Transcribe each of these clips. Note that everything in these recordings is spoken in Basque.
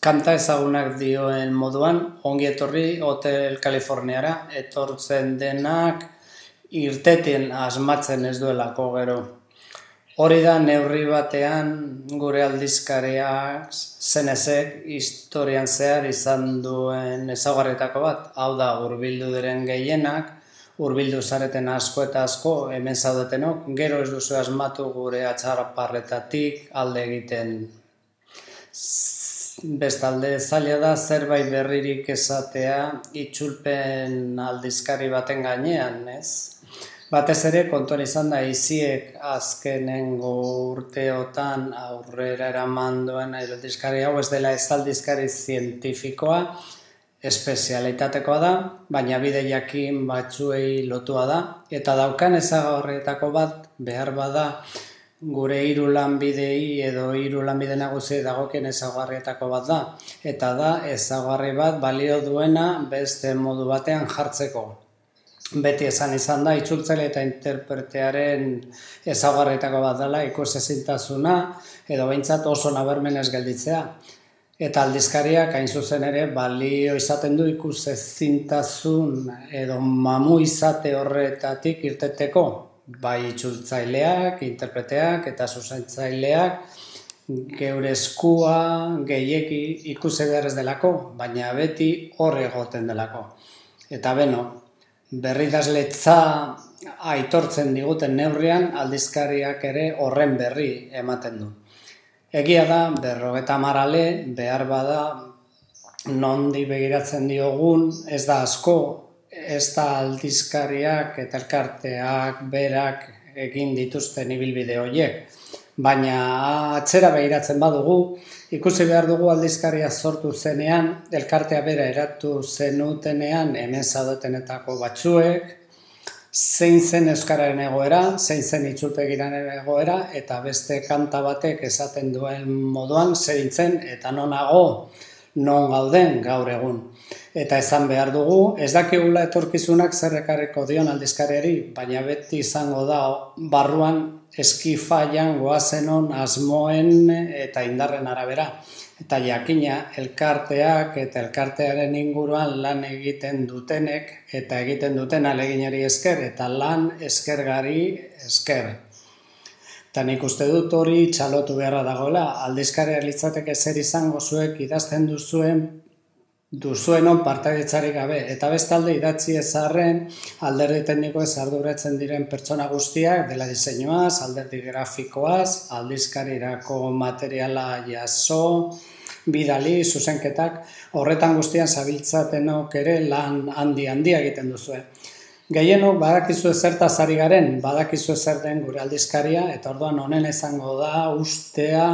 Kanta ezagunak dioen moduan, ongi etorri Hotel Californiara, etortzen denak irtetin asmatzen ez duelako gero. Hori da neurri batean gure aldizkariak zenezek historian zehar izan duen ezaugarrietako bat. Hau da, hurbildu diren gehienak, hurbildu zareten asko eta asko, hemen zaudetenok, gero ez duzu asmatu gure atxarparretatik alde egiten. Bestalde zaila da zerbait berririk esatea itzulpen aldizkari baten gainean, ez? Batez ere kontuan izan da iziek azkenengo urteotan aurrera eraman duen aldizkari hau ez dela ez aldizkari zientifikoa, espezialitatekoa da, baina bide jakin batzuei lotua da, eta daukan ezaugarrietako bat behar bada gure hiru lanbidei edo hiru lanbide nagusiei dagokien ezaugarrietako bat da, eta da ezaugarri bat balio duena beste modu batean jartzeko. Beti esan izan da, itzultzaile eta interpretearen ezaugarrietako bat dela ikusezintasuna edo behintzat oso nabarmenez gelditzea. Eta aldizkariak hain zuzen ere balio izaten du ikusezintasun edo mamu izate horretatik irteteko. Bai itzultzaileak, interpreteak eta zuzentzaileak geure eskua gehiegi ikusi behar ez delako, baina beti hor egoten delako. Eta beno, berridazletza aitortzen diguten neurrian aldizkariak ere horren berri ematen du. Egia da, 50 ale behar bada nondi begiratzen diogun, ez da asko, ez da aldizkariak eta elkarteak berak egin dituzten ibilbide horiek. Baina atzera begiratzen badugu, ikusi behar dugu aldizkaria sortu zenean, elkartea bera eratu zenutenean hemen zaudetenetako batzuek, zein zen euskararen egoera, zein zen itzulpegiraren egoera, eta beste kanta batek esaten duen moduan zein zen eta nonago, non gauden gaur egun. Eta esan behar dugu, ez dakigula etorkizunak zer ekarriko dion aldizkariari, baina beti izango da barruan eskifaian goazenon asmoen eta indarren arabera. Eta jakina elkarteak eta elkartearen inguruan lan egiten dutenek eta egiten duten aleginari esker eta lan eskergari esker. Eta nik uste dut hori txalotu beharra dagoela, aldizkariak litzateke zer izango zuek idazten duzuenon partaidetzarik gabe. Eta bestalde idatzi ezarren alderdi teknikoez arduratzen diren pertsona guztiak, dela diseinuaz, alderdi grafikoaz, aldizkarirako materiala jaso, bidali, zuzenketak, horretan guztian zabiltzatenok ere lan handia egiten duzue. Gehienok badakizu zertaz ari garen, badakizu zer den gure aldizkaria, eta orduan honen izango da ustea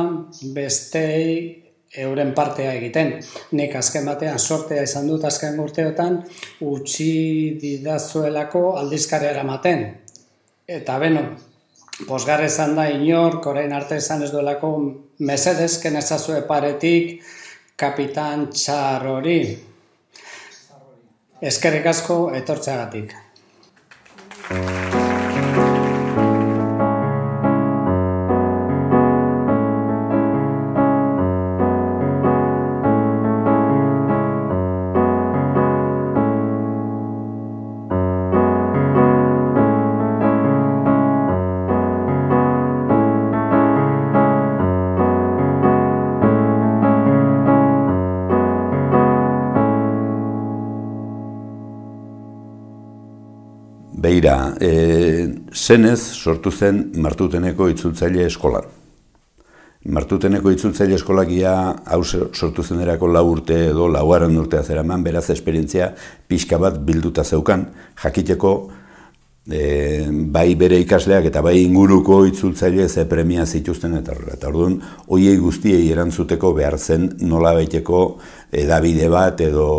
bestei euren partea egiten. Nik azken batean sortea izan dut azken urteotan utzi didazuelako aldizkaria eramaten. Eta beno, posgarre izan da inork, orain arte esan ez duelako mesedez kenezazue paretik kapitan txar hori. Eskerrik asko etortzeagatik. Beira, zenez sortu zen Martuteneko itzultzaile eskolan. Martuteneko itzultzaile eskolak hau sortu zenerako 4 urte edo 4. urtea zeraman, beraz esperientzia pixka bat bilduta zeukan, jakiteko bai bere ikasleak eta bai inguruko itzultzaile ze premia zituzten eta horrela. Eta orduan, hoiei guztiei erantzuteko behar zen nola baiteko edabide bat edo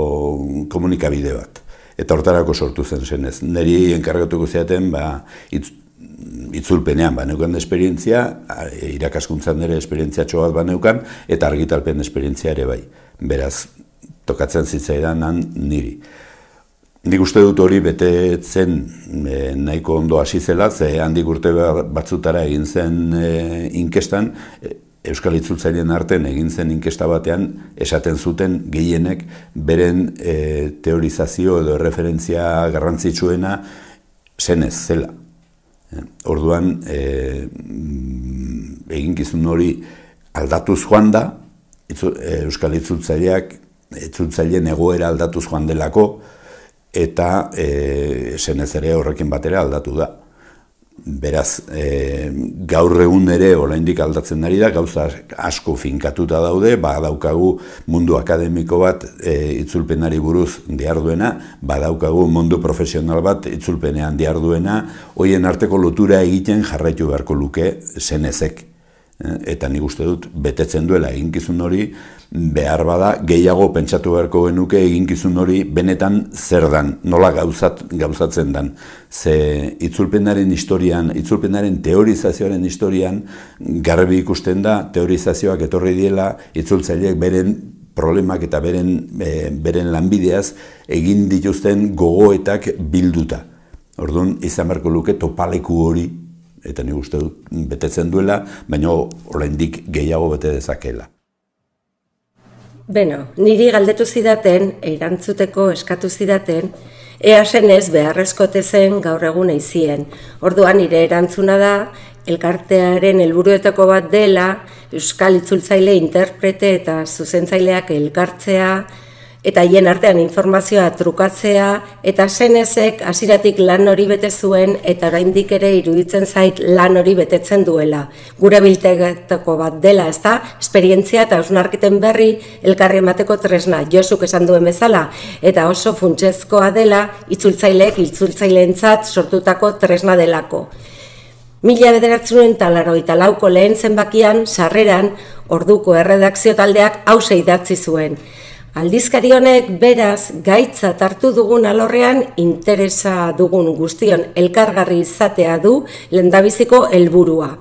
komunikabide bat. Eta hortarako sortu zen zenez. Neri enkargatuko ziaten itzulpenean neukan esperientzia, irakaskuntzan ere esperientziatxo bat neukan, eta argitalpen esperientzia ere bai. Beraz, tokatzen zitzaidan niri. Nik uste dut hori betetzen nahiko ondo hasi zela, ze handik urte batzutara egin zen inkestan, Euskal Itzultzaileen artean egin zen inkesta batean, esaten zuten gehienek beren teorizazio edo referentzia garrantzitsuena zenez zela. Orduan, eginkizun hori aldatuz joan da, Euskal Itzultzaileen egoera aldatuz joan delako, eta zenez ere horrekin batera aldatu da. Beraz, gaur egun ere oraindik aldatzen ari da, gauza asko finkatuta daude, badaukagu mundu akademiko bat itzulpenari buruz diharduena, badaukagu mundu profesional bat itzulpenean diharduena, hoien arteko lotura egiten jarraitu beharko luke zenezek. Eta nik uste dut betetzen duela eginkizun hori, behar bada gehiago pentsatu beharko genuke eginkizun hori benetan zer dan, nola gauzatzen dan. Ze itzulpenaren historian, itzulpenaren teorizazioaren historian garbi ikusten da, teorizazioak etorri diela, itzultzaileek beren problemak eta beren lanbideaz egin dituzten gogoetak bilduta. Orduan, izan beharko luke topaleku hori, eta nik uste dut betetzen duela, baina oraindik gehiago bete dezakeela. Beno, niri galdetu zidaten, erantzuteko eskatu zidaten, ea zenez beharrezkote zen gaur egun eizien. Orduan nire erantzuna da, elkartearen helburuetako bat dela, Euskal Itzultzaile interprete eta zuzentzaileak elkartzea, eta hien artean informazioa trukatzea, eta zenezek hasieratik lan hori bete zuen, eta oraindik ere iruditzen zait lan hori betetzen duela. Gure biltegetako bat dela, ezta? Esperientzia eta hausnarketen berri elkarri emateko tresna, Josuk esan duen bezala, eta oso funtsezkoa dela itzultzaileek itzultzaileentzat sortutako tresna delako. 1984ko lehen zenbakian, sarreran, orduko erredakzio taldeak hauxe idatzi zuen. Aldizkari honek beraz gaitzat hartu dugun alorrean interesa dugun guztion elkargarri izatea du lehendabiziko helburua.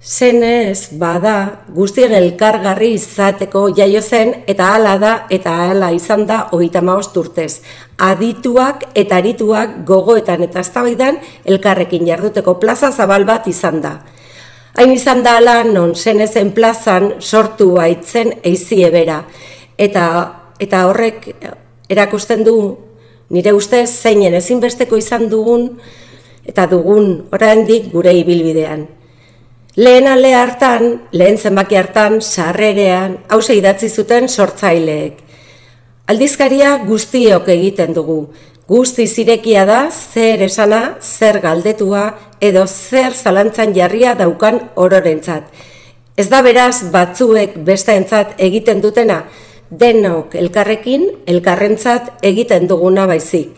Zenez bada guztion elkargarri izateko jaio zen eta hala da eta hala izan da 35 urtez. Adituak eta arituak gogoetan eta eztabaidan elkarrekin jarduteko plaza zabal bat izan da. Hain izan da hala non zenezen plazan sortu baitzen eizie bera. Eta horrek erakusten du nire ustez zeinen ezinbesteko izan dugun eta dugun oraindik gure ibilbidean. Lehen ale hartan, lehen zenbaki hartan, sarrerean, hauxe idatzi zuten sortzaileek. Aldizkaria guztiok egiten dugu. Guzti zirekia da zer esana, zer galdetua edo zer zalantzan jarria daukan ororentzat. Ez da beraz batzuek besteentzat egiten dutena, denok elkarrekin, elkarrentzat egiten duguna baizik.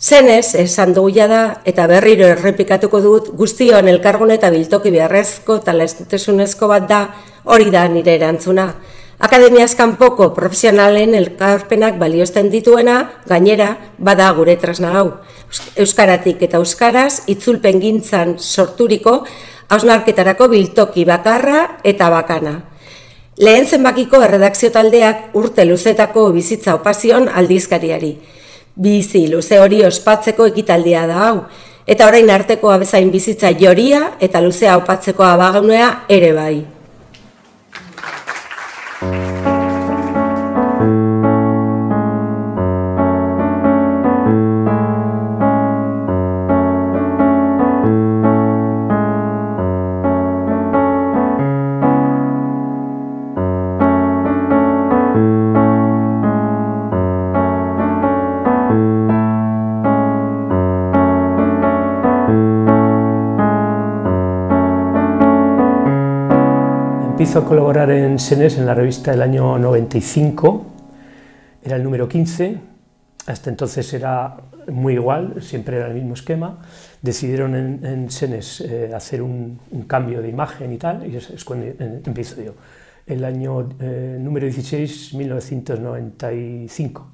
Zenez, esan dugu da, eta berriro errepikatuko dut, guztion elkargune eta biltoki beharrezko eta lehentasunezko bat da, hori da nire erantzuna. Akademiaz kanpoko profesionalen elkarpenak baliosten dituena, gainera, bada gure tresna hau. Euskaratik eta euskaraz, itzulpen gintzan sorturiko, hausnarketarako biltoki bakarra eta bakana. Lehen zenbakiko erredakzio taldeak urte luzetako bizitza opazion aldizkariari. Bizi luze hori ospatzeko ekitaldia da hau, eta orain artekoa bezain bizitza joria eta luzea opatzeko abagunea ere bai. Empiezo a colaborar en Senez en la revista del año 95, era el número 15, hasta entonces era muy igual, siempre era el mismo esquema. Decidieron en Senez hacer un cambio de imagen y tal, y es cuando empiezo yo. El año número 16, 1995.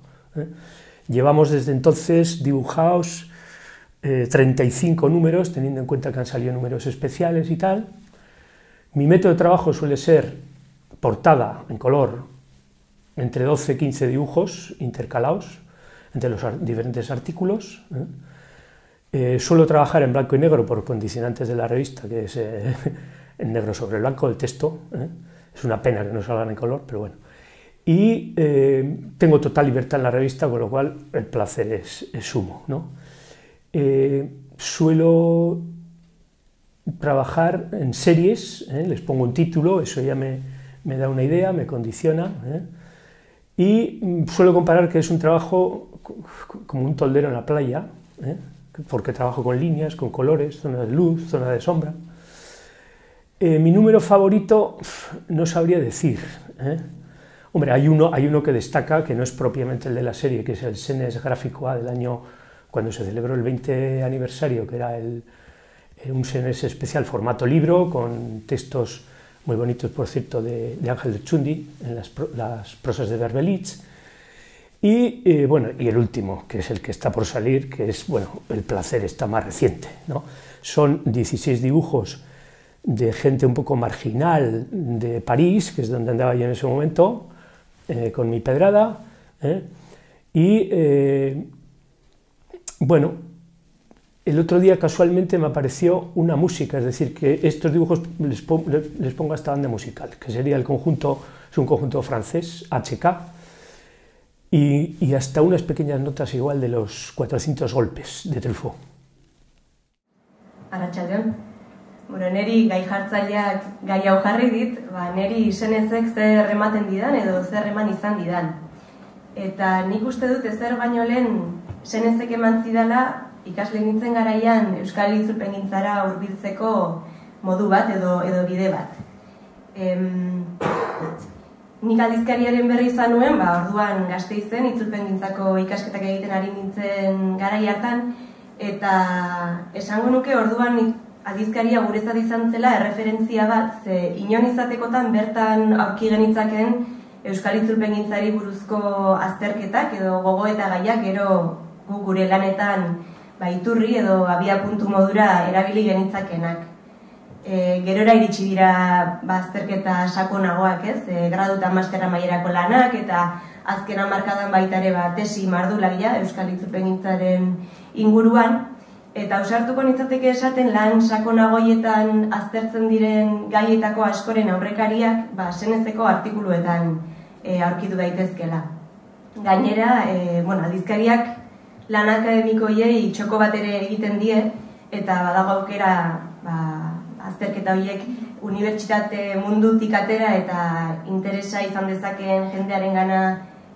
Llevamos desde entonces dibujados 35 números, teniendo en cuenta que han salido números especiales y tal. Mi método de trabajo suele ser portada en color, entre 12 y 15 dibujos intercalados entre los diferentes artículos. Suelo trabajar en blanco y negro por condicionantes de la revista, que es en negro sobre blanco el texto, es una pena que no salga en color, pero bueno. Y tengo total libertad en la revista, con lo cual el placer es sumo, ¿no? Suelo trabajar en series, les pongo un título, eso ya me da una idea, me condiciona, y suelo comparar que es un trabajo como un toldero en la playa, porque trabajo con líneas, con colores, zona de luz, zona de sombra. Mi número favorito no sabría decir. Hombre, hay uno que destaca, que no es propiamente el de la serie, que es el Senes Grafikoa del año, cuando se celebró el 20 aniversario, que era un Senes especial formato libro, con textos muy bonitos, por cierto, de Ángel Lertxundi, en las prosas de Berbelitz. Y bueno, y el último, que es el que está por salir, que es, bueno, El placer está más reciente, ¿no? Son 16 dibujos de gente un poco marginal de París, que es donde andaba yo en ese momento, con mi pedrada, y bueno, el otro día casualmente me apareció una música, es decir, que estos dibujos les pongo esta banda musical, que sería el conjunto, es un conjunto francés, HK, y hasta unas pequeñas notas igual de los 400 golpes de Truffaut. Arratsaldeon. Bueno, neri gai jartzaileak gai hau jarri dit, neri Senezek zer ematen didan edo zer eman izan didan. Eta nik uste dut ezer baino lehen Senezek eman zidala ikasle nintzen garaian Euskal Itzulpengintzara hurbiltzeko modu bat edo bide bat. Nik aldizkariaren berri izan nuen, orduan Gasteizen itzulpengintzako ikasketak egiten ari nintzen garai hartan, eta esango nuke orduan aldizkaria guretzat izan zela erreferentzia bat, ze inon izatekotan bertan aurki genitzakeen Euskal Itzulpengintzari buruzko azterketak edo gogoeta gaiak gero gure lanetan iturri edo abiapuntu modura erabili genitzakenak. Gerora iritsi dira azterketa sakonagoak, gradu eta mastera mailerako lanak, eta azken hamarkadan baita ere tesi mardularia Euskal Itzulpengintzaren inguruan, eta ausartuko nintzateke esaten lan sakonagoietan aztertzen diren gaietako askoren aurrekariak Senezeko artikuluetan aurkitu daitezkela. Gainera, aldizkariak lan akademikoiei txoko bat ere egiten die, eta badago aukera azterketa horiek unibertsitate mundutik atera eta interesa izan dezakeen jendearen gana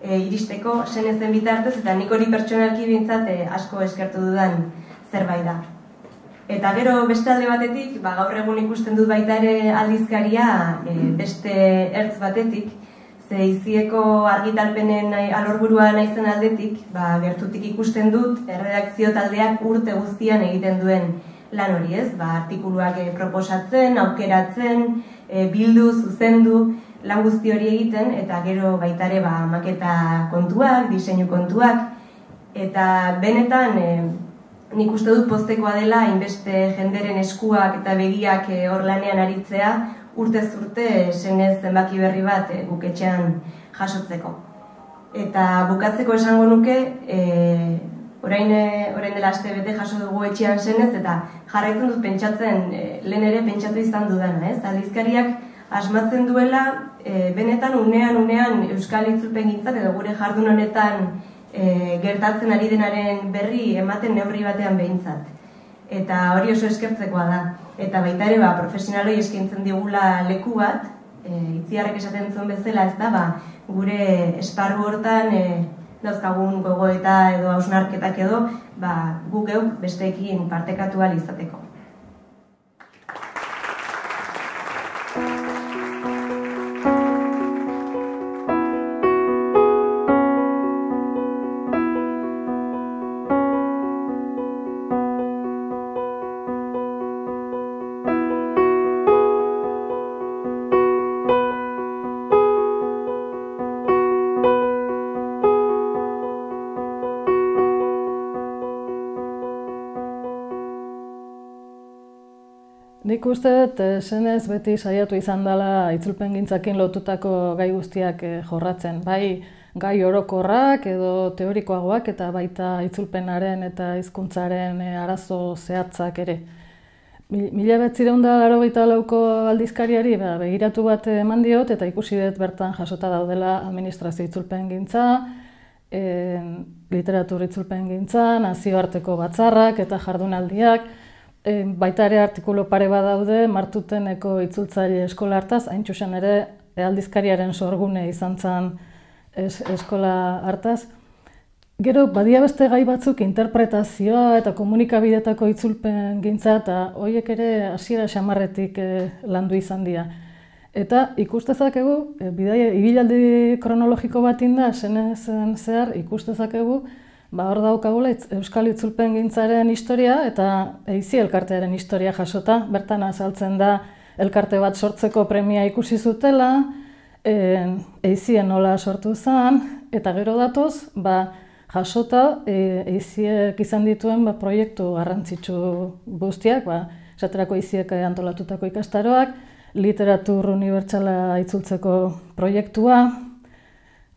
iristeko Senezen bitartez, eta nik hori pertsonalki bintzat asko eskertu dudan zerbait da. Eta gero beste alde batetik, gaur egun ikusten dut baita ere aldizkaria beste ertz batetik, ze Izieko argitalpenen alorburua naizen aldetik, gertutik ikusten dut erredakzio taldeak urte guztian egiten duen lan hori, artikuluak proposatzen, aukeratzen, bildu, zuzendu, lan guzti hori egiten, eta gero baita ere maketa kontuak, diseinu kontuak, eta benetan nik uste dut poztekoa dela hainbeste jenderen eskuak eta begiak hor lanean aritzea, urtez urte Senez zenbaki berri bat guk etxean jasotzeko. Eta bukatzeko esango nuke, orain dela aste bete jaso dugu etxean Senez, eta jarraitzen dut pentsatzen, lehen ere pentsatu izan dudana, aldizkariak asmatzen duela, benetan unean Euskal Itzulpengintzak edo gure jardun honetan gertatzen ari denaren berri ematen neurri batean behintzat. Eta hori oso eskertzekoa da. Eta baita ere profesionaloi eskaintzen digula leku bat, Itziarrek esaten zuen bezala, ez da, gure esparru hortan dauzkagun gogoeta edo hausnarketak edo, guk geuk besteekin partekatu ahal izateko. Nik uste dut Senez beti saiatu izan dela itzulpengintzakin lotutako gai guztiak jorratzen. Bai gai orokorrak edo teorikoagoak eta baita itzulpenaren eta hizkuntzaren arazo zehatzak ere. 1984ko aldizkariari begiratu bat eman diot, eta ikusi dut bertan jasota daudela administrazio itzulpengintza, literatur itzulpengintza, nazioarteko batzarrak eta jardunaldiak, baita ere artikulu pare bat daude Martuteneko itzultzaile eskola hartaz, hain txusen ere aldizkariaren sorgune izan zen eskola hartaz. Gero, badia beste gai batzuk interpretazioa eta komunikabidetako itzulpengintza eta horiek ere hasiera xamarretik landu izan dira. Eta ikustezakegu, ibilaldi kronologiko bat inda, senezen zehar ikustezakegu, hor daukagula Euskal Itzulpengintzaren historia eta Eizi elkartearen historia jasota. Bertan azaltzen da elkarte bat sortzeko premia ikusi zutela, Eizien nola sortu zen, eta gero datoz, jasota Eiziek izan dituen proiektu garrantzitsu guztiak, esaterako Eiziek antolatutako ikastaroak, literatur unibertsala itzultzeko proiektua.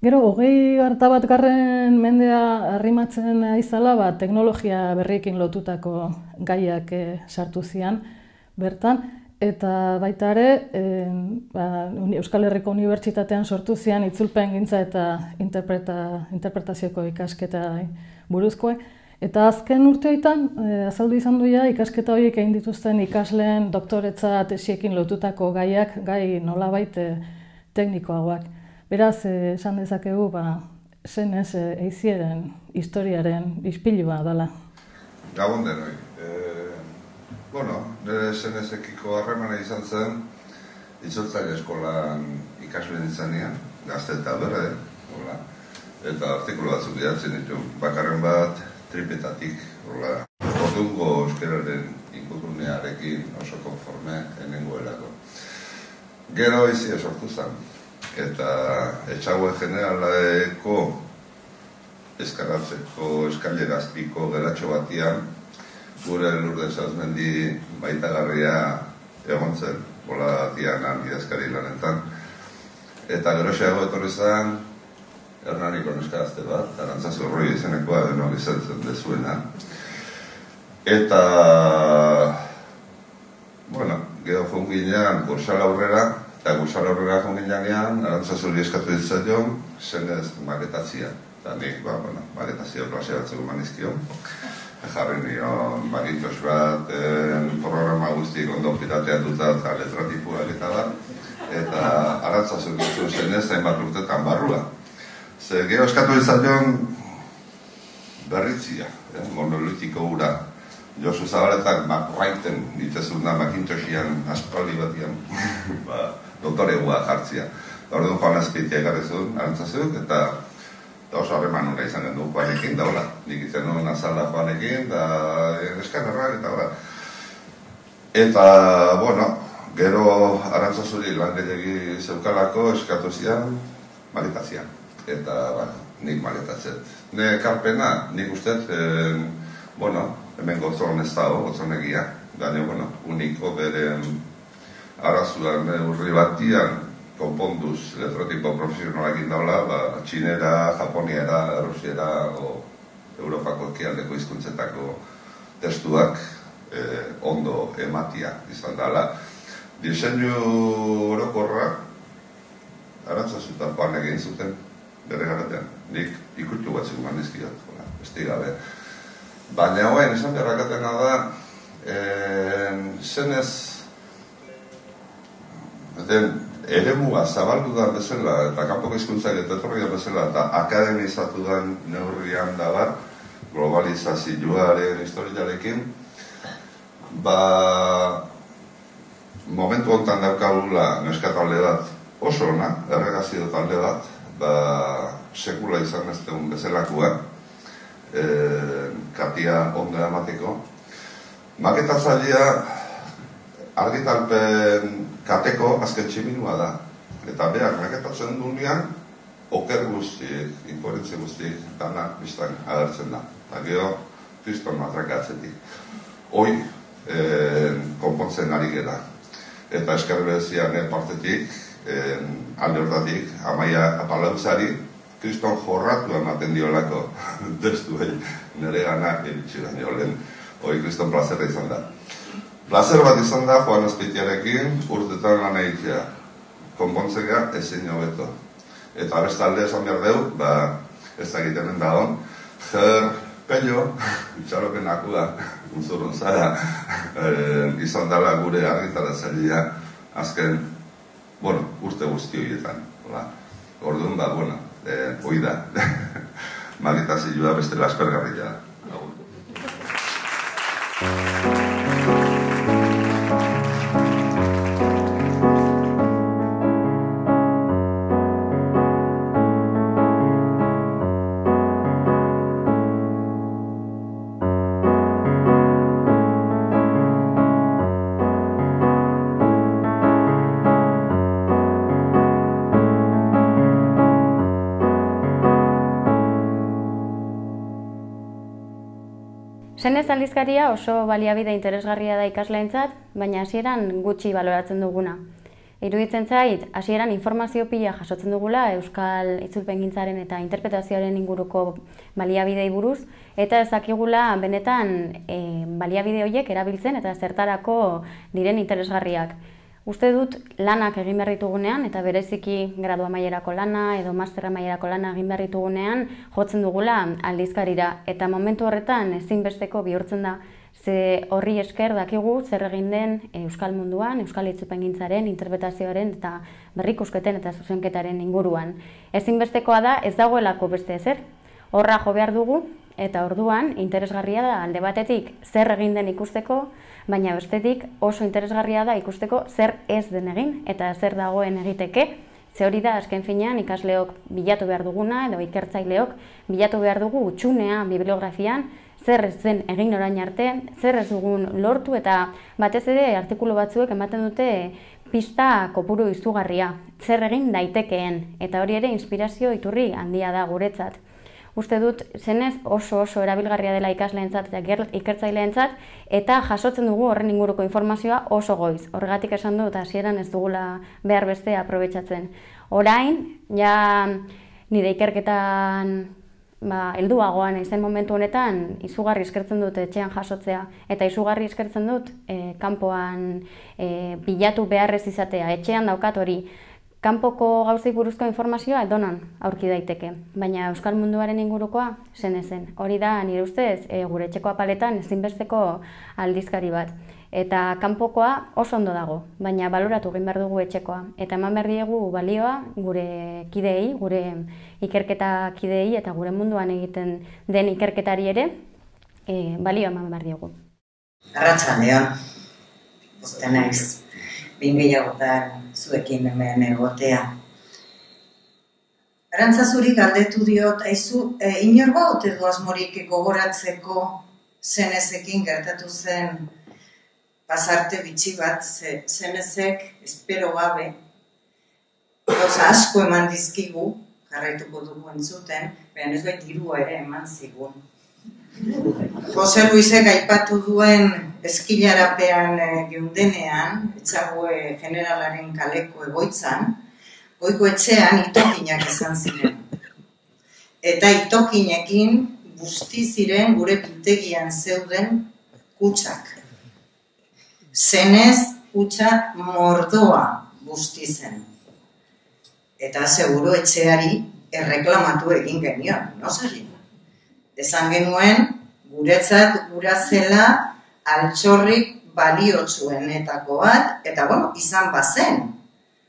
Gero, 21. mendea arrimatzen aizala, teknologia berriekin lotutako gaiak sartu zian bertan, eta baita ere, Euskal Herriko Unibertsitatean sortu zian itzulpengintza eta interpretazioko ikasketa buruzkoa. Eta azken urte horietan, azaldu izan duia, ikasketa horiek egin dituzten ikasleen doktoretza tesiekin lotutako gaiak, gai nolabait teknikoagoak. Beraz, esan dezakegu, zenez Eizieren historiaren ispilua dela. Gabon denoi. Nire zenezekiko harremana izan zen, itzultzaile eskolan ikasleen izanean, gazte eta berde, eta artikulu batzuk idatzen ditu. Bakarren bat, tripetatik, ordungo euskararen ingurunearekin oso konforme enengoelako. Gero Eizia sortu zen, eta etxaue generalaeko eskaratzeko eskailerazpiko geratxo batian, gure Lourdes Azmendi baitagarria egon zen, bola batian idazkari lanetan. Eta geroxeago etorri zen, Hernaniko neskarazte bat, Arantzazu Roi izenekoa denok izatzen dezuena. Eta, gero jonginean kursala aurrera, eta kursala aurrera jonginean, Arantzazu eskatu ditzaion, zenez maketatzia. Eta nik, maketazio klase batzuk manizkion. Jarri nion makintos bat, programa guztik ondo pirateatuta eta letratipuak eta bat. Eta Arantzazu ditu zenez, hainbat urtetan barrua. Gero eskatu izan berritzia, monolitiko hura. Josu Zabaletak raiten ditezun da Makintosian aspaldi batian doktoregua jartzia. Orduan Juan Azpitia egarrizun, Arantzazuk, eta oso harreman hura izan gendu Juanekin, da hola. Nik izan nuen azalda Juanekin, da eskanarrak, eta hola. Eta, gero Arantzazuri lan gehiagi zeukalako eskatu zian maletazian. Eta, nik maletatzet. Ne karpena, nik ustez, hemen gotzon ez dago, gotzonegia. Baina, uniko bere arazuan urri batian, konponduz letrotipo profesionalakin daula, txinera, japoniera, rusiera, Europako ekialdeko hizkuntzetako testuak ondo ematia izan dela. Diseinu orokorra, Arantzazutan Juan egin zuten, bere garatean. Nik ikutu batzuk manizkiot, beste gabe. Baina hoen, esan beharrakatena da, zenez, eremua zabaldu da bezala, eta kanpoko hizkuntzak eta etorria bezala, eta akademizatu da neurrian da bar, globalizazioaren historiarekin, momentu honetan daukagula neska talde bat oso ona, erregazio talde bat, sekula izan ez dugun bezalakoa, katia ondo emateko. Maketatzailea argitalpen kateko azken tximinua da. Eta behar, maketatzen duenean, oker guztiek, inkoherentzi guztiek, danak biztan agertzen da. Eta gero, kriston matrakatzetik. Hoi, konpontzen ari gara. Eta eskerbezian partetik, alde hortatik, Amaia Apalautzari, kriston jorratu ematen diolako testuei nire gana eritxera niolen hori kriston plazerra izan da. Plazer bat izan da Juan Azpeitiarekin urtetan lan egitea. Konpontzea ezin hobeto. Eta bestalde esan behar deu, ez da egiten da hon, Pello, itxaropenakua, unzurun zara, izan dela gure argitaratzailea azken, urte guzti horietan. Orduan, hoi da, magitazioa beste aspergarria. Senez aldizkaria oso baliabide interesgarria da ikasleentzat, baina hasieran gutxi baloratzen duguna. Iruditzen zait, hasieran informazio pila jasotzen dugula euskal itzulpengintzaren eta interpretazioaren inguruko baliabidei buruz, eta ez dakigula benetan baliabide horiek erabiltzen eta zertarako diren interesgarriak. Uste dut lanak egin behar ditugunean, eta bereziki gradu amaierako lana edo master amaierako lana egin behar ditugunean jotzen dugula aldizkarira. Eta momentu horretan ezinbesteko bihurtzen da, ze horri esker dakigu zer egin den euskal munduan, euskal itzulpengintzaren, interpretazioaren eta berrikusketen eta zuzenketaren inguruan. Ezinbestekoa da ez dagoelako beste ezer. Horra jo behar dugu, eta orduan interesgarria da alde batetik zer egin den ikusteko, baina bestetik oso interesgarria da ikusteko zer ez den egin eta zer dagoen egiteke. Ze hori da azken finean ikasleok bilatu behar duguna edo ikertzaileok bilatu behar dugu utxunea bibliografian, zer ez den egin orain arte, zer ez dugun lortu eta batez ere artikulu batzuek ematen dute pista kopuru izugarria, zer egin daitekeen eta hori ere inspirazio iturri handia da guretzat. Uste dut, zenez oso erabilgarria dela ikasleentzat eta ikertzaileentzat eta jasotzen dugu horren inguruko informazioa oso goiz. Horregatik esan dut hasieran ez dugula behar beste aprobetxatzen. Orain, ja nire ikerketan helduagoan izen momentu honetan izugarri eskertzen dut etxean jasotzea eta izugarri eskertzen dut kanpoan bilatu beharrez izatea. Etxean daukat hori. Kanpoko gauzei buruzko informazioa edonon aurki daiteke, baina euskal munduaren ingurukoa zen. Hori da, nire ustez, gure etxeko apaletan ezinbesteko aldizkari bat. Eta kanpokoa oso ondo dago, baina baloratu egin behar dugu etxekoa. Eta eman behar diegu balioa gure kideei, gure ikerketa kideei eta gure munduan egiten den ikerketari ere, balioa eman behar diegu. Arratsaldeon, uste naiz. Gehiagotan zuekin hemen egotea. Arantzazuri galdetu diot, aizu, inor ote du asmorik gogoratzeko Zenezekin gertatu zen pasarte bitxi bat, Zenezek, espero gabe, gauza asko eman dizkigu, jarraituko dugu entzuten, baina ez bait dirua ere eman zigun. Jose Luisek aipatu duen eskilarapean geundenean, etxague generalaren kaleko egoitzan, goiko etxean itokinak izan ziren. Eta itokinekin guzti ziren gure biltegian zeuden kutsak. Zenez kutsa mordoa guzti zen. Eta seguru etxeari erreklamatu egin genion, no zari? Esan genuen, guretzat gura zela altxorrik baliotsuenetako bat, eta izan bazen.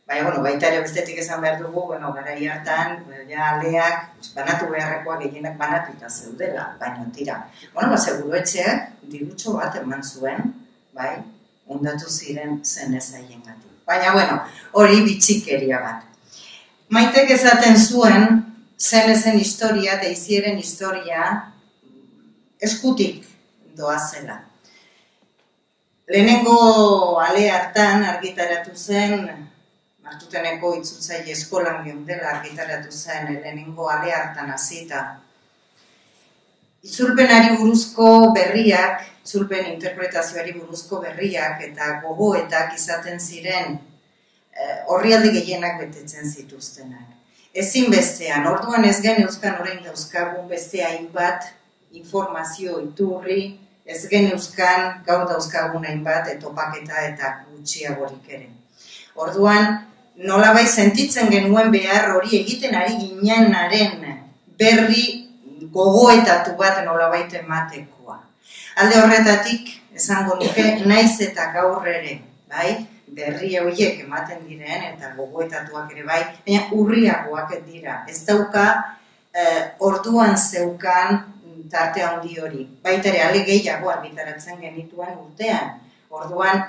Baina, baita ere bestetik esan behar dugu, garai hartan, aleak, banatu beharrekoak gehienak banatuta zeudela, baina tira. Seguru etxeak dirutxo bat eman zuen, ondatu ziren Zenezaien gatik. Baina, hori bitxikeria bat. Maitek esaten zuen, Zenezen historia eta Izieren historia eskutik doazela. Lehenengo ale hartan argitaratu zen, Martuteneko itzultzaile eskolan geundela argitaratu zen, lehenengo ale hartan hasita. Itzulpenari buruzko berriak, itzulpen interpretazioari buruzko berriak eta gogoetak izaten ziren orrialde gehienak betetzen zituztenak. Ezinbestean, orduan ez geneuzkan orain dauzkagun beste hainbat informazio iturri ez geneuzkan gaur dauzkagun hainbat topaketa eta gutxiagorik ere. Orduan, nolabait sentitzen genuen behar hori egiten ari ginenaren berri gogoetatu bat nolabait ematekoa. Alde horretatik, esango nuke, naiz eta gaur ere, bai, berri horiek ematen diren eta gogoetatuak ere bai, baina urriagoak dira. Ez dauka orduan zeukan tarte handi hori. Baita ere, ale gehiago argitaratzen genituen urtean. Orduan,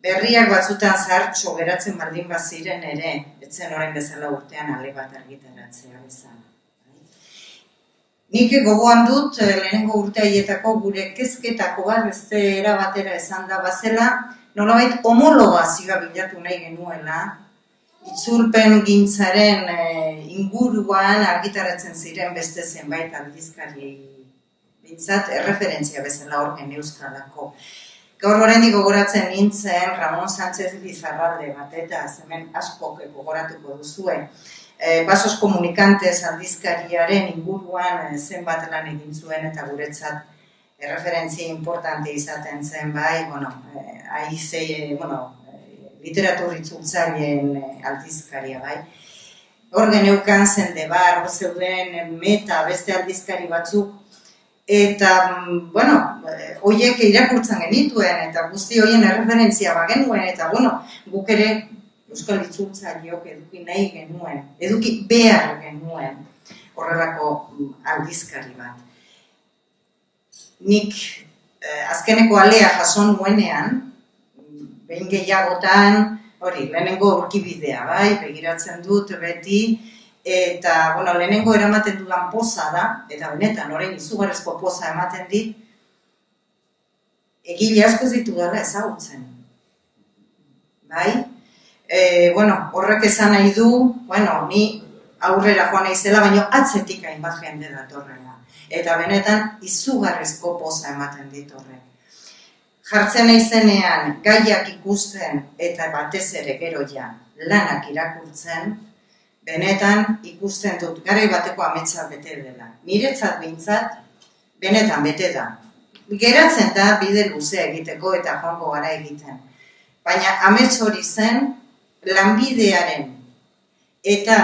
berriak batzutan zahartxo geratzen baldin baziren ere, etzen orain bezala urtean ale bat argitaratzea bezala. Nik gogoan dut, lehenengo urte haietako gure kezketako bat beste erabatera esan da bazela, nolabait homologazioa bilatu nahi genuela, itzulpen gintzaren inguruan argitaratzen ziren beste zenbait aldizkariei bintzat, erreferentzia bezala hor geneuzkalako. Gaur oraindik gogoratzen nintzen Ramon Sánchez Lizarralde bat, eta hemen askok gogoratuko duzue. Basos Komunikantes aldizkariaren inguruan zenbat lan egin zuen eta guretzat referentzia importante izaten zen bai, literatur itzultzaileen aldizkaria bai. Hor geneukan Zendebar, hor zeuden Meta, beste aldizkari batzuk, eta, horiek irakurtzen genituen, eta guzti horien erreferentzia bagenuen, eta, guk ere euskal itzultzaileok eduki nahi genuen, eduki behar genuen horrelako aldizkari bat. Nik azkeneko alea jaso nuenean, behin gehiagotan, lehenengo aurkibidea, bai, begiratzen dut beti, eta, lehenengo eramaten dudan poza da, eta benetan, orain izugarrizko poza ematen dit, egile asko ditu dela ezagutzen. Bai? Horrek esan nahi du, ni aurrera joan naizela, baina atzetik hainbat jende datorrela. Eta benetan, izugarrizko poza ematen dit horrek. Jartzen naizenean gaiak ikusten eta batez ere gero ja lanak irakurtzen, benetan ikusten dut garai bateko ametsa bete dela. Niretzat behintzat, benetan bete da. Geratzen da bide luzea egiteko eta joango gara egiten. Baina amets hori zen lanbidearen eta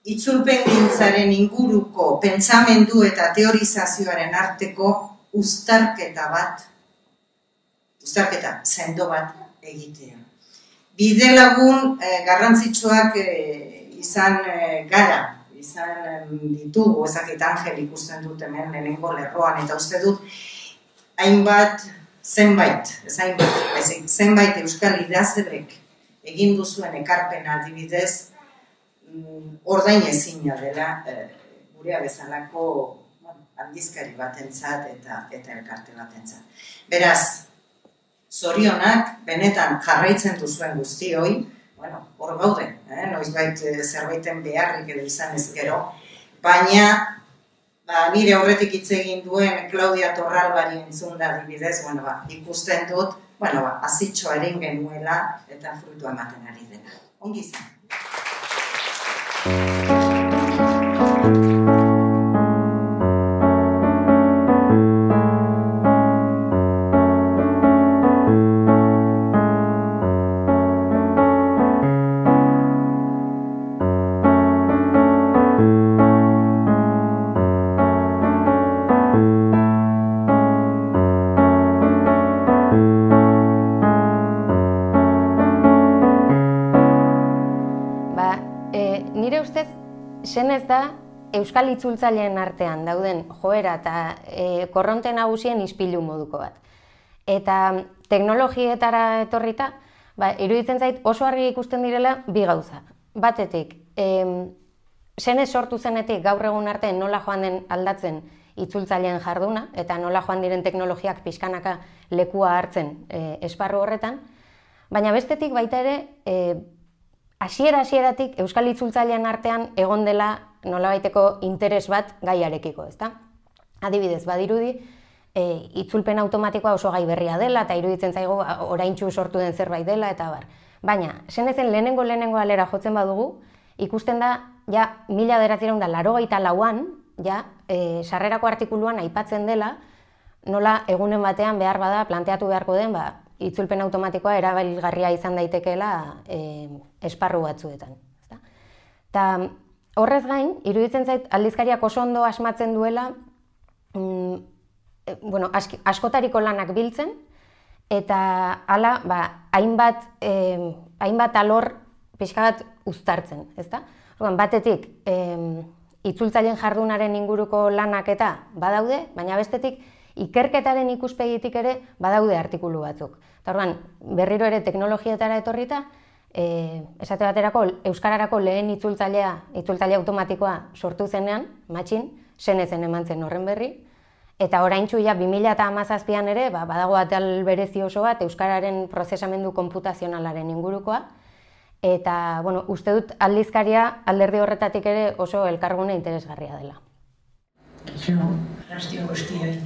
itzulpengintzaren inguruko pentsamendu eta teorizazioaren arteko uztarketa sendo bat egitea. Bide lagun garrantzitsuak izan gara, izan ditugu, ezakit Angel ikusten dut hemen lehenengo lerroan, eta uste dut zenbait euskal idazlek egin duzuen ekarpena adibidez, ordain ezina dela gurea bezalako aldizkari batentzat eta elkarte batentzat. Beraz, zorionak benetan jarraitzen duzuen guztioi, hor gaude, noizbait zerbaiten beharrik edo izan ez gero, baina nire aurretik hitz egin duen Claudia Torralbari entzun da adibidez, ikusten dut, azitxoa egin genuela eta frutu ematen ari dena. Ongi izan. Senez da, euskal itzultzaileen artean dauden joera eta korronte nagusien ispilu moduko bat. Eta teknologietara etorrita, iruditzen zait oso argi ikusten direla bi gauza. Batetik, senez sortu zenetik gaur egun arte nola joan den aldatzen itzultzaileen jarduna, eta nola joan diren teknologiak pixkanaka lekua hartzen esparru horretan, baina bestetik baita ere, hasieratik euskal itzultzaileen artean egon dela nolabaiteko interes bat gaiarekiko, ezta? Adibidez, badirudi, itzulpen automatikoa oso gai berria dela, eta iruditzen zaigu oraintsu sortu den zerbait dela, eta bar. Baina, senezen lehenengo alera jotzen badugu, ikusten da, 1984an, sarrerako artikuluan aipatzen dela, nola egunen batean behar bada planteatu beharko den, itzulpen automatikoa erabilgarria izan daitekeela esparru batzuetan. Eta horrez gain, iruditzen zait aldizkariak oso ondo asmatzen duela askotariko lanak biltzen, eta hala hainbat alor pixka bat uztartzen, ezta? Batetik, itzultzaileen jardunaren inguruko lanak eta badaude, baina bestetik ikerketaren ikuspegitik ere badaude artikulu batzuk. Eta orduan, berriro ere teknologietara etorrita, esate baterako euskararako lehen itzultzaile automatikoa sortu zenean, matxin, Senezen eman zen horren berri, eta oraintsu ja 2017an ere badago atal berezi oso bat euskararen prozesamendu konputazionalaren ingurukoa, eta uste dut aldizkaria alderdi horretatik ere oso elkargune interesgarria dela. Arrastio guztioi.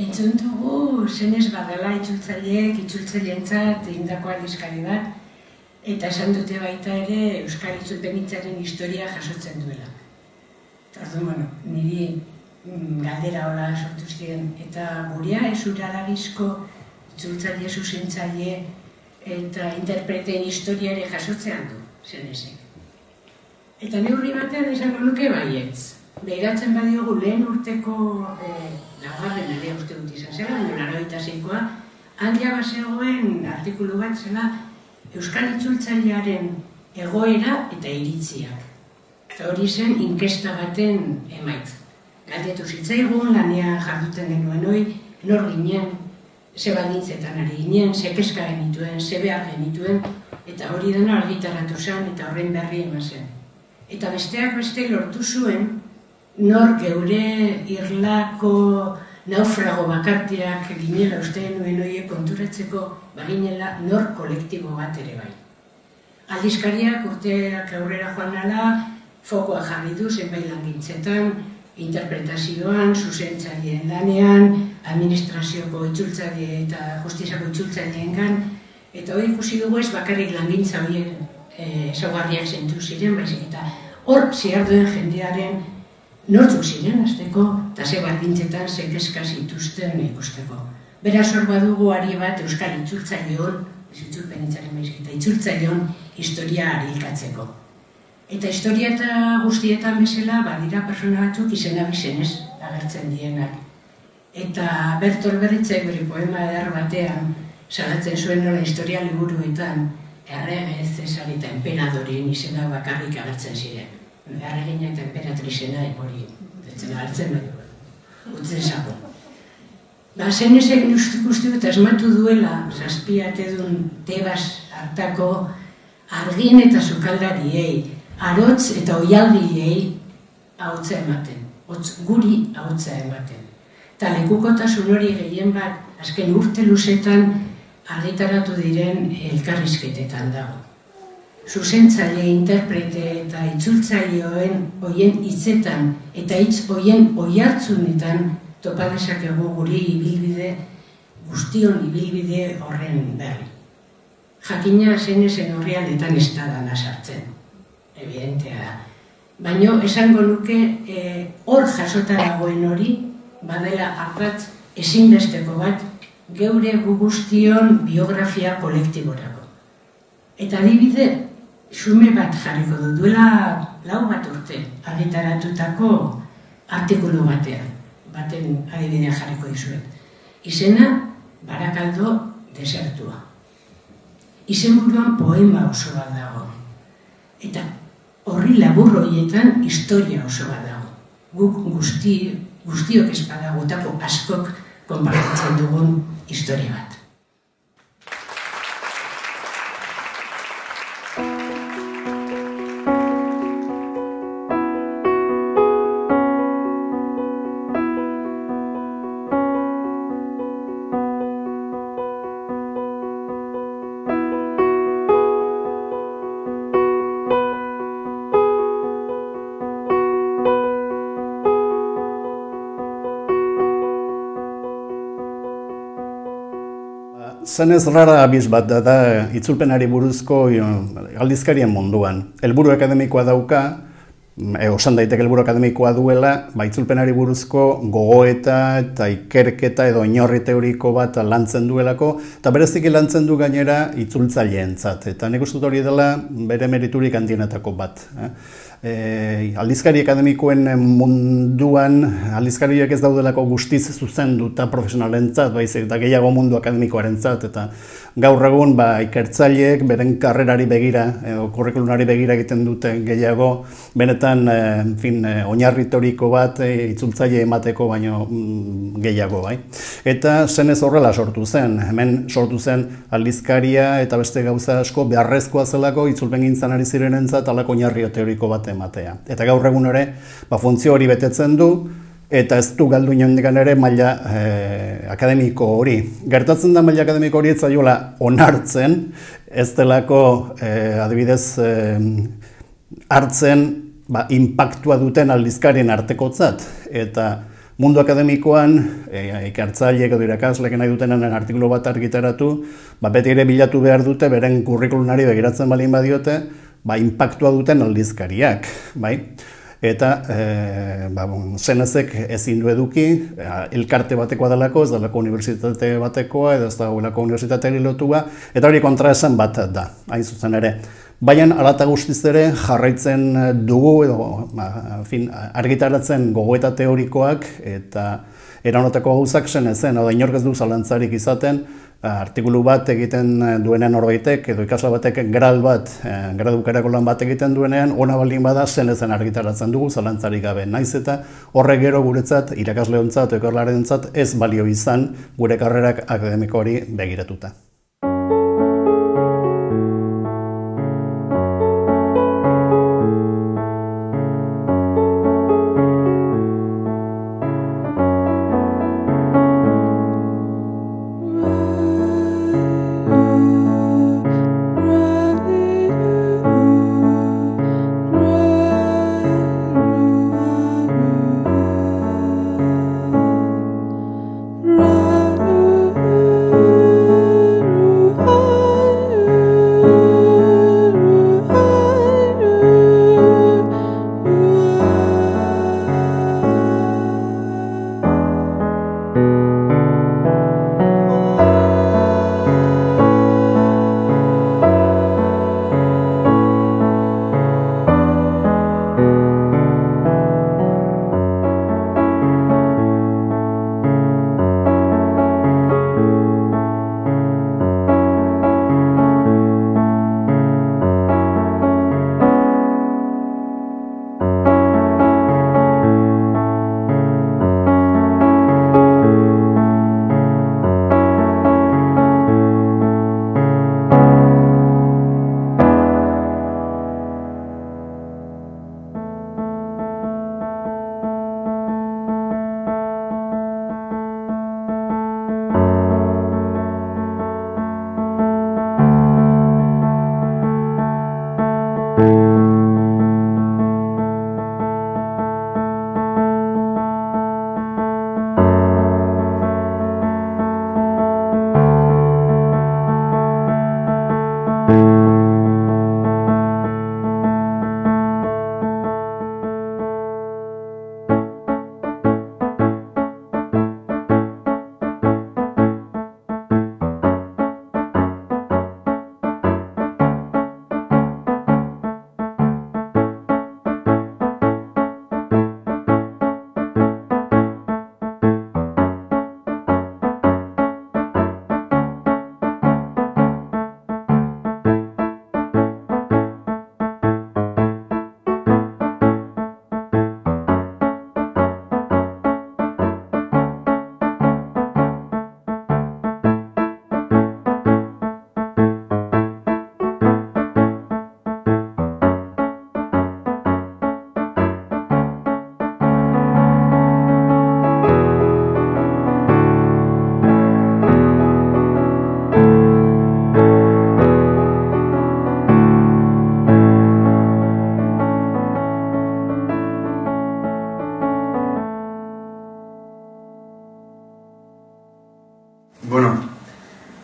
Entzun dugu zenez badala itzultzaileentzat egindako aldizkari bat, eta esan dute baita ere Euskal Itzulpenitzaren historia jasotzen duela. Eta niri galdera hola sortu ziren, eta gurea ezuralagizko itzultzaile zuzentzaile eta interpreteen historia ere jasotzean du, zenezek. Eta neurri batean esango nuke baietz. Behiratzen badiogu lehen urteko laugarren ere uste dut izan zela, 96koa, handia bazegoen artikulu bat zela Euskal Itzultzailearen egoera eta iritziak. Eta hori zen inkesta baten emaitza. Galdetu zitzaigun, lanean jarduten genuen hori, nor ginen, ze baldintzetan ari ginen, ze kezka genituen, ze behar genituen, eta hori dena argitaratu zen eta horren berri eman zen. Eta besteak beste lortu zuen, nor geure irlako naufrago bakartiak ginela uste nuen horiek konturatzeko baginela nor kolektibo bat ere bai. Aldizkariak urteak aurrera joan ala, fokoa jarri du zenbait langintzetan, interpretazioan, zuzentzaileen lanean, administrazioko itzultzaile eta justiziako itzultzaileengan, eta hori ikusi dugu ez bakarrik langintza horiek ezaugarriak zentu ziren, baizik eta hor ziharduen jendearen nortzuk ziren azteko, eta ze baldintzetan ze kezka zituzten ikusteko. Beraz hor badugu ari bat Euskal Itzultzaileon, ez itzulpenitzaren baizik eta itzultzaileon historia hilkatzeko. Eta historia eta guztietan bezala badira persona batzuk izena bizenez agertzen dienak. Eta Bertolt Brecht bere poema eder batean salatzen zuen nola historia liburuetan errege, Zesar eta enperadoren izena bakarrik agertzen ziren. Erregina eta emperatrizena hori detzen agertzen bai, utzen zako. Zenezek uste dut asmatu duela zazpiatedun Tebas hartako argin eta sukaldariei, arotz eta oialdiei ahotza ematen, guri ahotza ematen. Eta lekukotasun hori gehien bat, azken urte luzetan argitaratu diren elkarrizketetan dago. Zuzentzaile, interprete eta itzultzaileoen hoien hitzetan eta hitz hoien oihartzunetan topa dezakegu guri ibilbide, guztion ibilbide horren berri. Jakina Zenezen orrialdetan ez da dana sartzen, evidentea da. Baina esango nuke hor jasota dagoen hori badela ardatz ezinbesteko bat geure guztion biografia kolektiborako. Eta adibide, xume bat jarriko dut, duela 4 bat urte argitaratutako artikulu batean, baten adibidea jarriko dizuet. Izena, Barakaldo desertua. Izenburuan poema oso bat dago. Eta horri labur horietan historia oso bat dago. Guk guztiok ez badagutako askok konpartitzen dugun historia bat. Zenez rara abiz bat da itzulpenari buruzko aldizkarien munduan. Helburu akademikoa dauka, osan daiteke helburu akademikoa duela, itzulpenari buruzko gogoeta eta ikerketa edo oinarri teoriko bat lantzen duelako, eta bereziki lantzen du gainera itzultzaileentzat. Eta nik uste dut hori dela bere meriturik handienetako bat. Aldizkari akademikoen munduan, aldizkariak ez daudelako guztiz zuzenduta profesionalentzat, baizik eta gehiago mundu akademikoarentzat, eta gaur egun ikertzaileek beren karrerari begira, edo kurrikulumari begira egiten dute gehiago, benetan oinarri teoriko bat itzultzaile emateko baino gehiago, bai. Eta zenez horrela sortu zen, hemen sortu zen aldizkaria eta beste gauza asko beharrezkoa zelako itzulpengintzan ari zirenentzat halako oinarri teoriko bat ematea. Eta gaur egun ere, funtzio hori betetzen du, eta ez du galdu inondikan ere maila akademiko hori. Gertatzen da maila akademiko hori ez zaiola onartzen, ez delako adibidez hartzen inpaktua duten aldizkarien artekotzat. Eta mundu akademikoan, ikertzaileek edo irakasleek nahi dutenen artikulu bat argitaratu, beti ere bilatu behar dute, beren kurrikulumari begiratzen balin badiote, inpaktua duten aldizkariak, bai? Eta zenezek ezin du eduki, elkarte batekoa delako, ez delako unibertsitate batekoa, edo ez dagoelako unibertsitateari lotua, eta hori kontraesan bat da, hain zuzen ere. Baina alata guztiz ere jarraitzen dugu, edo argitaratzen gogoeta teorikoak, eta eranotako gauzak zenezen, edo inork ez du zalantzarik izaten, artikulu bat egiten duenean norbaitek, edo ikasle batek gradukarako lan bat egiten duenean, ona baldin bada zenezen argitaratzen dugu, zalantzarik gabe. Naiz eta horrek gero guretzat, irakasleontzat, ikerlarentzat ez balio izan gure karrerak akademiko hori begiratuta.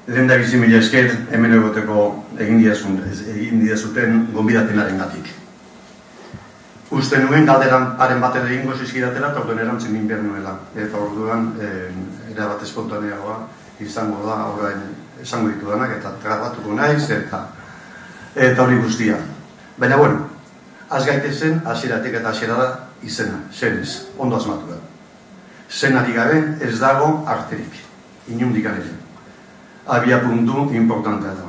Lehendabizi mila esker, hemen egoteko egin didazuten gonbidapenarengatik. uste nuen galderen paren bat ere ingo zizkidatela, eta orduan erantzun inber nuela. Eta orduan, erabat espontaneagoa izango da, orain esango ditudanak, eta trabatuko naiz, eta hori guztia. Baina, bueno, az gaitezen, hasieratik eta hasiera da izena, zenez, ondo asmatu da. Zenari gabe ez dago arterik, inundik ere. Abia puntu importantea da.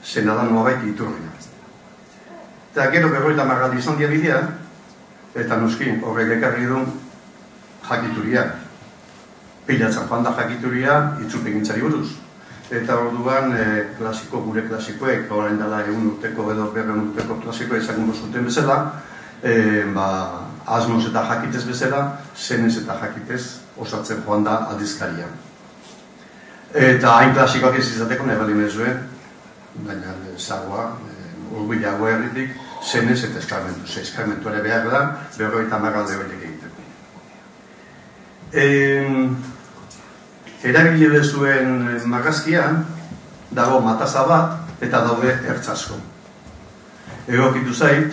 Zena da nolabait iturria. Eta gero berroita marraldi izan diabidea, eta noski horrek ekarri du jakituria. Pilatzen joan da jakituria itzulpegintzari buruz. Eta orduan gure klasikoek, orain dela 100 urteko edo 200 urteko klasikoa izango zuten bezala, asmoz eta jakitez bezala, zenez eta jakitez osatzen joan da aldizkaria. Eta hain klasikoak ez izateko nahi bali mezue, baina zagoa, urbilago herritik, zenez eta eskarmentu. Eskarmentu ere behar da, 50 marralde horiek egiteko. Erabile duzuen marrazkian, dago mataza bat eta daude ertz asko. Egokitu zait,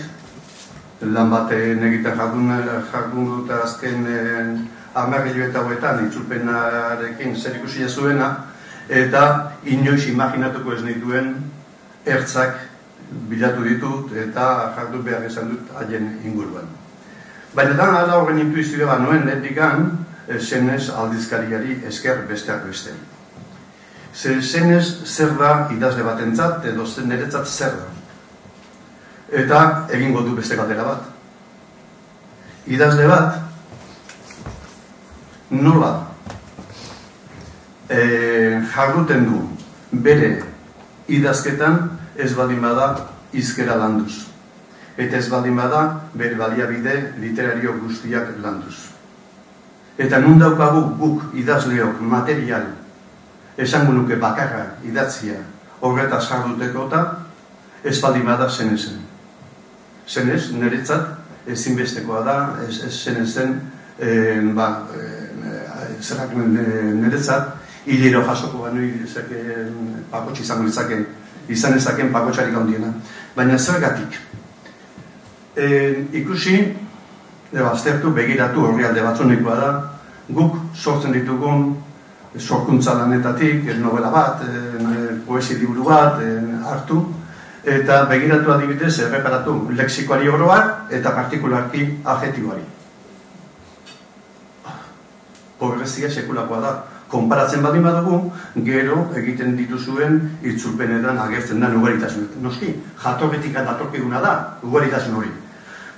lan baten egiten jardun dut azken 10 hilabeteetan itzulpenarekin zer ikusia zuena, eta inoiz imaginatuko ez nituen ertzak bilatu ditut eta jardu behar izan dut haien inguruan. Baina da, ala horren intuizioa noen lehentikan, zenez aldizkariari esker besteak beste. Zenez zer da idazle batentzat edo niretzat zer da. Eta egingo du beste galdera bat. Idazle bat nola jarduten du bere idazketan ez baldin bada hizkera landuz. Eta ez baldin bada bere baliabide literario guztiak landuz. Eta nun daukagu guk idazleok material esango nuke bakarra idatzia horretaz jarduteko eta ez baldin bada zenezen. Zenez, niretzat ezinbestekoa da, zenezen niretzat hilero jasoko banu pakotxe izan ezaken pakotxarik handiena. Baina zergatik? Ikusi, aztertu, begiratu horri alde batzunekoa da, guk sortzen ditugun sorkuntza lanetatik, novela bat, poesi liburu bat hartu, eta begiratu adibidez, erreparatu lexikoari oroak eta partikularki adjetiboari. Pobrezia sekulakoa da. Konparatzen baldin badugu, gero egiten dituzuen itzulpenetan agertzen da ugaritasun. Noski, jatorritik datorkiguna da, ugaritasun hori.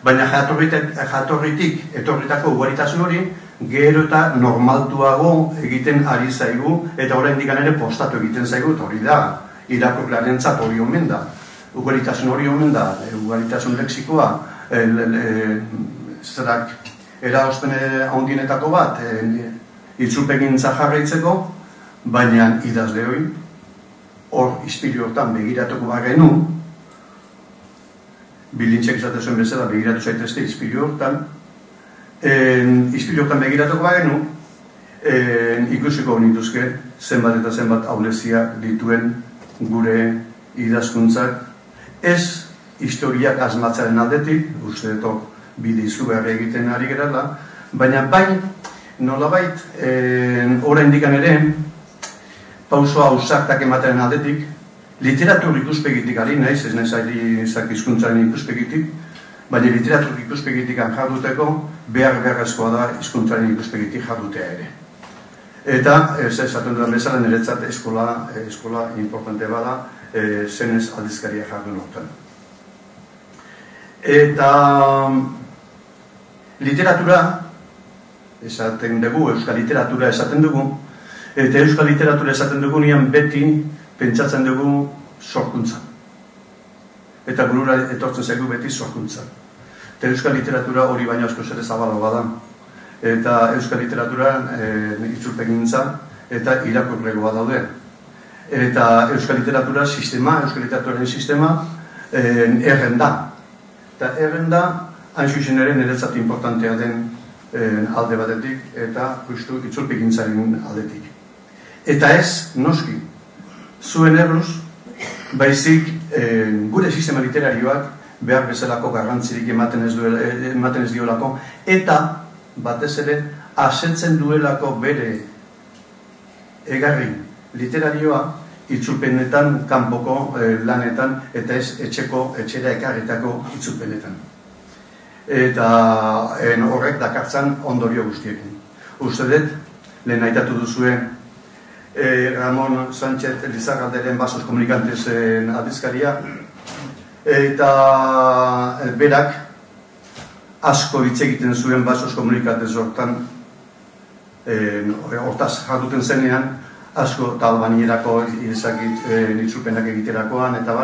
Baina jatorritik etorritako ugaritasun hori, gero eta normaltuago egiten ari zaigu, eta oraindik ere postatu egiten zaigu, eta hori da, irakurlarentzat hori omen da. Ugaritasun hori omen da, ugaritasun lexikoa, eragozpen handienetako bat, itzulpegintza jarraitzeko, baina idazle hori, hor ispilu hortan begiratuko bagenu, bilintxek izate zuen bezala begiratu zaitezte ispilu hortan, begiratuko bagenu, ikusiko nituzke zenbat eta zenbat aulezia dituen gure idazkuntzak, ez historiak asmatzaren aldetik, uste dut bide izugarri egiten ari gerala, baina bai, nolabait, oraindik ere, pausoa ausartak ematen aldetik, literatur ikuspegitik ari naiz, ez naiz ari hizkuntzaren ikuspegitik, baina literatur ikuspegitik jarduteko beharrezkoa da hizkuntzaren ikuspegitik jardutea ere. Eta, ez esaten dudan bezala, niretzat eskola importante bada, zenez aldizkaria jardun hortan. Eta literatura, esaten dugu, euskal literatura esaten dugu, eta euskal literatura esaten dugu nian beti pentsatzen dugu sorkuntza. Eta burura etortzen zaigu beti sorkuntza. Eta euskal literatura hori baina asko ere zabalagoa da. Eta euskal literatura itzulpegintza eta irakurlegoa daude. Eta euskal literatura sistema, euskal literaturaren sistema erren da. Eta erren da, hain zuzen ere niretzat importantea den alde batetik eta justu itzulpegintzaren aldetik. Eta ez, noski, zuen erruz, baizik gure sistema literarioak behar bezalako garrantzirik ematen ez diolako, eta batez ere asetzen duelako bere egarri literarioa itzulpenetan, kanpoko lanetan, eta ez etxera ekarritako itzulpenetan. Eta horrek dakartzan ondorio guztiekin. Uste dut, lehen aitatu duzue, Ramon Sánchez Lizarralderen Basos Komunikantesen aldizkaria, eta berak asko hitz egiten zuen Basos Komunikantez hortan, hortaz jarduten zenean, asko talbanierako itzulpenak egiterakoan, eta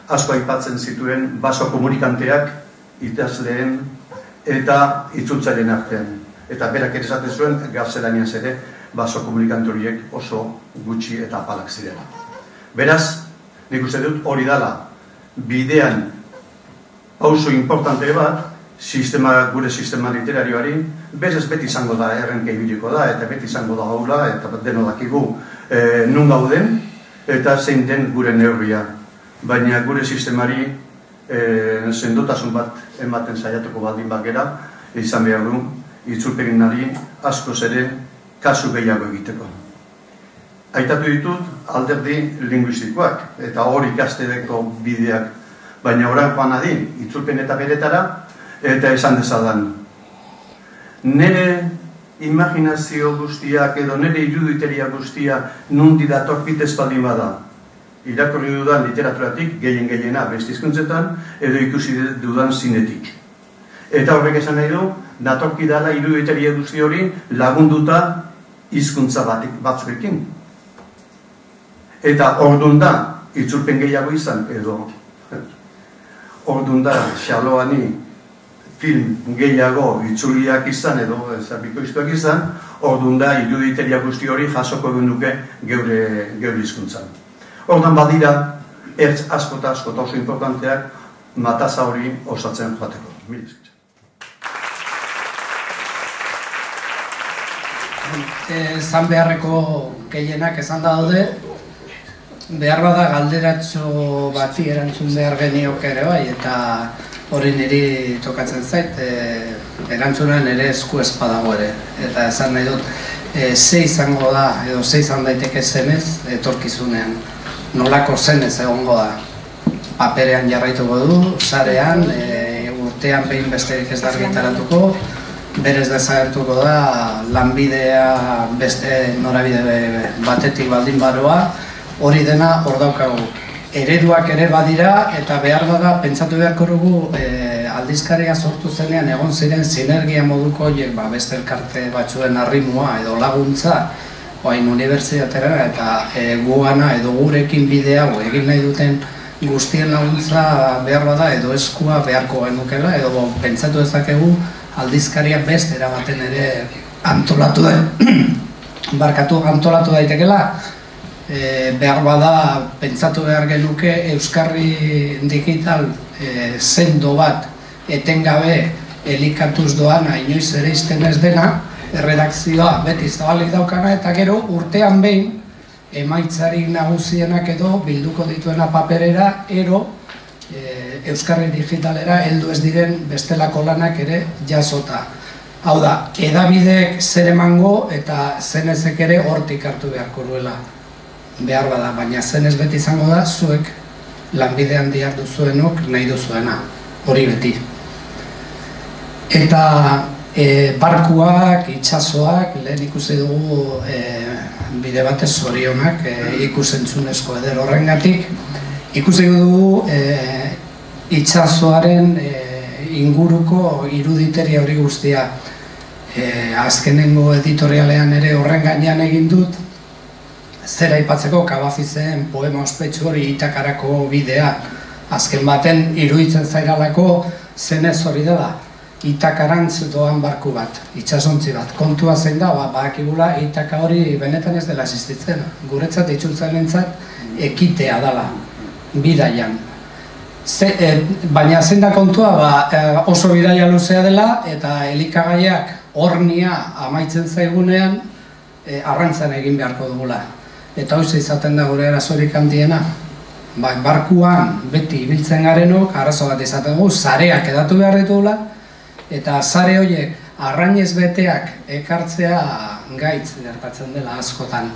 asko aipatzen zituen baso komunikanteak idazleen eta itzultzaileen artean. Eta berak ere esaten zuen, gaztelaniaz ere, baso komunikantoriek oso gutxi eta apalak zirela. Beraz, nik uste dut hori dela, bidean pauso importante bat, gure sistema literarioari, bezez beti izango da errenka ibiliko da, eta beti izango da gaula, eta deno dakigu nun gauden, eta zein den gure neurria. Baina gure sistemari sendotasun bat ematen saiatuko baldin bakera, izan behar du, itzulpeginari askoz ere kasu gehiago egiteko. Aitatu ditut alderdi linguistikoak, eta hor ikastedeko bideak, baina orain joan adin, itzulpen eta beretara, eta esan dezadan. Nere imaginazio guztiak edo nere iruditeria guztia nundi datorkit ez baldin bada. Irakurri dudan literaturatik, gehiena beste hizkuntzetan, edo ikusi dudan zinetik. Eta horrek esan nahi du, datorki dala iruditeria guzti hori lagunduta hizkuntza batzuekin. Eta ordun da, itzulpen gehiago izan, edo ordun da, xaloani film gehiago itzuliak izan edo bikoiztuak izan, ordun da iruditeria guzti hori jasoko egun duke geure hizkuntzan. Ordan badira, ertz asko eta oso importanteak mataza hori osatzen joateko. Mil esker. Zan beharreko gehienak esan daude, behar bada galderatxo bati erantzun behar geniok ere bai, eta hori niri tokatzen zait, erantzunan ere esku espadago ere. Eta esan nahi dut, ze izango da, edo ze izan daiteke zenez, etorkizunean. Nolako zenez egongo da. Paperean jarraituko du, sarean, urtean behin besterik ez da argitaratuko, berez desagertuko da lanbidea beste norabide batetik baldin baroa, hori dena hor daukagu. Ereduak ere badira eta behar bada pentsatu beharko dugu aldizkaria sortu zenean egon ziren sinergia moduko horiek beste elkarte batzuen arrimua edo laguntza oain unibertsitatera eta gugana edo gurekin bidea egin nahi duten guztien laguntza behar bada edo eskua beharko genukela edo pentsatu dezakegu aldizkaria beste erabaten ere antolatu daitekela. Behar bada pentsatu behar genuke Euskarri digital sendo bat etengabe elikatuz doana inoiz ere izten ez dena, erredakzioa beti zabalik daukana eta gero urtean behin emaitzarik nagusienak edo bilduko dituena paperera ero Euskarri digitalera heldu ez diren bestelako lanak ere jasota. Hau da, edabideek zer emango eta zenezek ere hortik hartu beharko duela. Behar bada, baina zenez beti izango da, zuek lanbidean diar duzuenok nahi duzuena, hori beti. Eta barkuak, itxasoak, lehen ikusi dugu bide batez zorionak ikusentzunezko eder horrengatik. Ikusi dugu itxasoaren inguruko iruditeria hori guztia. Azkenengo editorialean ere horren gainean egin dut, zera aipatzeko Kabafizen poema ospetsu hori Itakarako bidea. Azken baten iruditzen zairalako zenez hori dela. Itakarantz doan barku bat, itxasontzi bat. Kontua zein da, badakigula Itaka hori benetan ez dela existitzen. Guretzat itzultzailentzat ekitea dela, bidaian. Baina zein da kontua, oso bidaia luzea dela eta elikagaiak hornia amaitzen zaigunean arrantzan egin beharko dugula. Eta hoiz izaten da gure arazorik handiena. barkuan beti ibiltzen garenok, arazo bat izaten dugu, sareak edatu behar ditugula, eta sare horiek arrainez beteak ekartzea gaitz gertatzen dela askotan.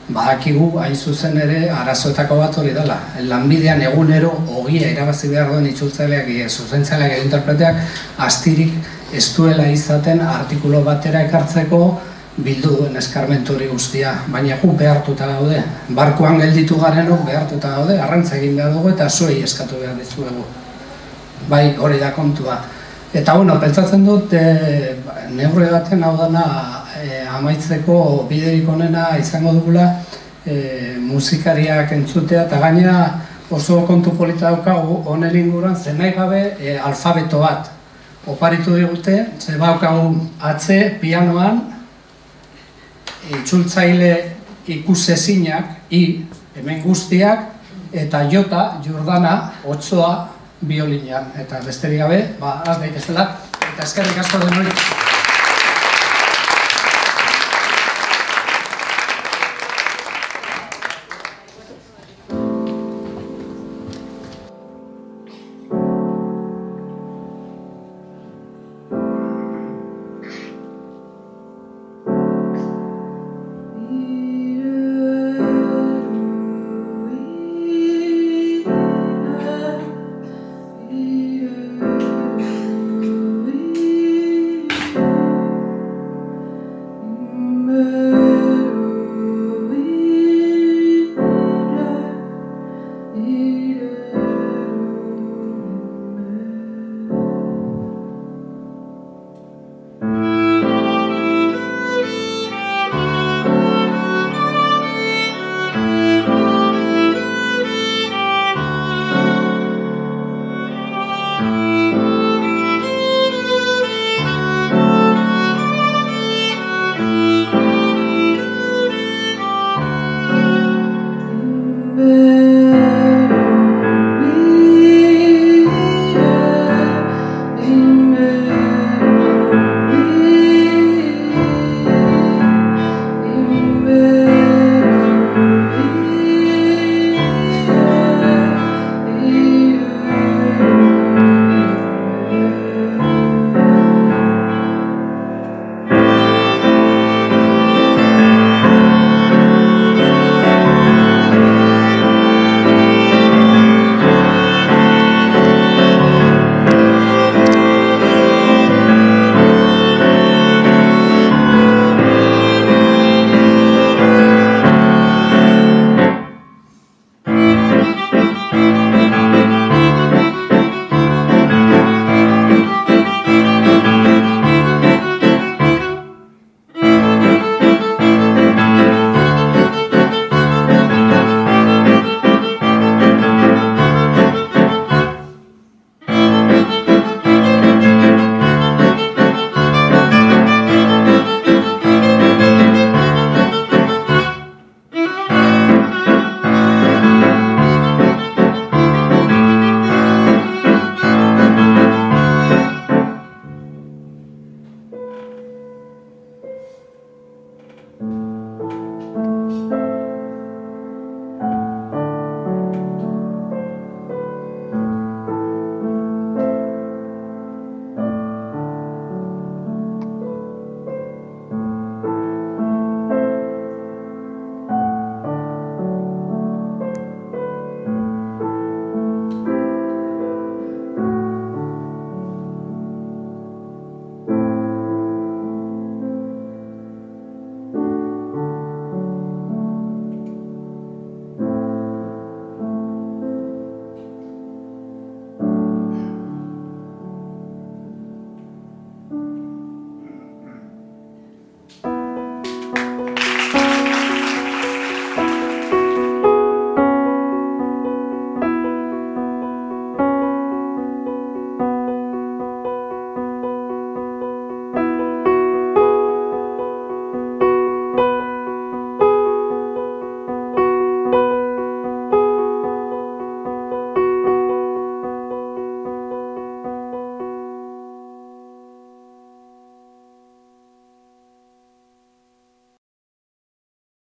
Badakigu hain zuzen ere arazoetako bat hori dela. Lanbidean egunero ogia irabazi behar duen itzultzaileak, zuzentzaileak edo interpreteak, astirik ez duela izaten artikulo batera ekartzeko bildu duen eskarmentu hori guztia, baina guk behartuta gaude. Barkuan gelditu garenok behartuta gaude, arrantza egin behar dugu eta zuei eskatu behar dizuegu. Bai, hori da kontua. Eta bueno, pentsatzen dut neurri baten hau dana amaitzeko biderik onena izango dugula musikariak entzutea, eta gainera oso kontu polita daukagu honen inguruan zen nahi gabe alfabeto bat oparitu digute, ze baukagu atze pianoan itzultzaile ikusezinak, hemen guztiak, eta jota, Jordana, otsoa, biolinean, eta besterik gabe, az daitezela, eta eskerrik asko denoi.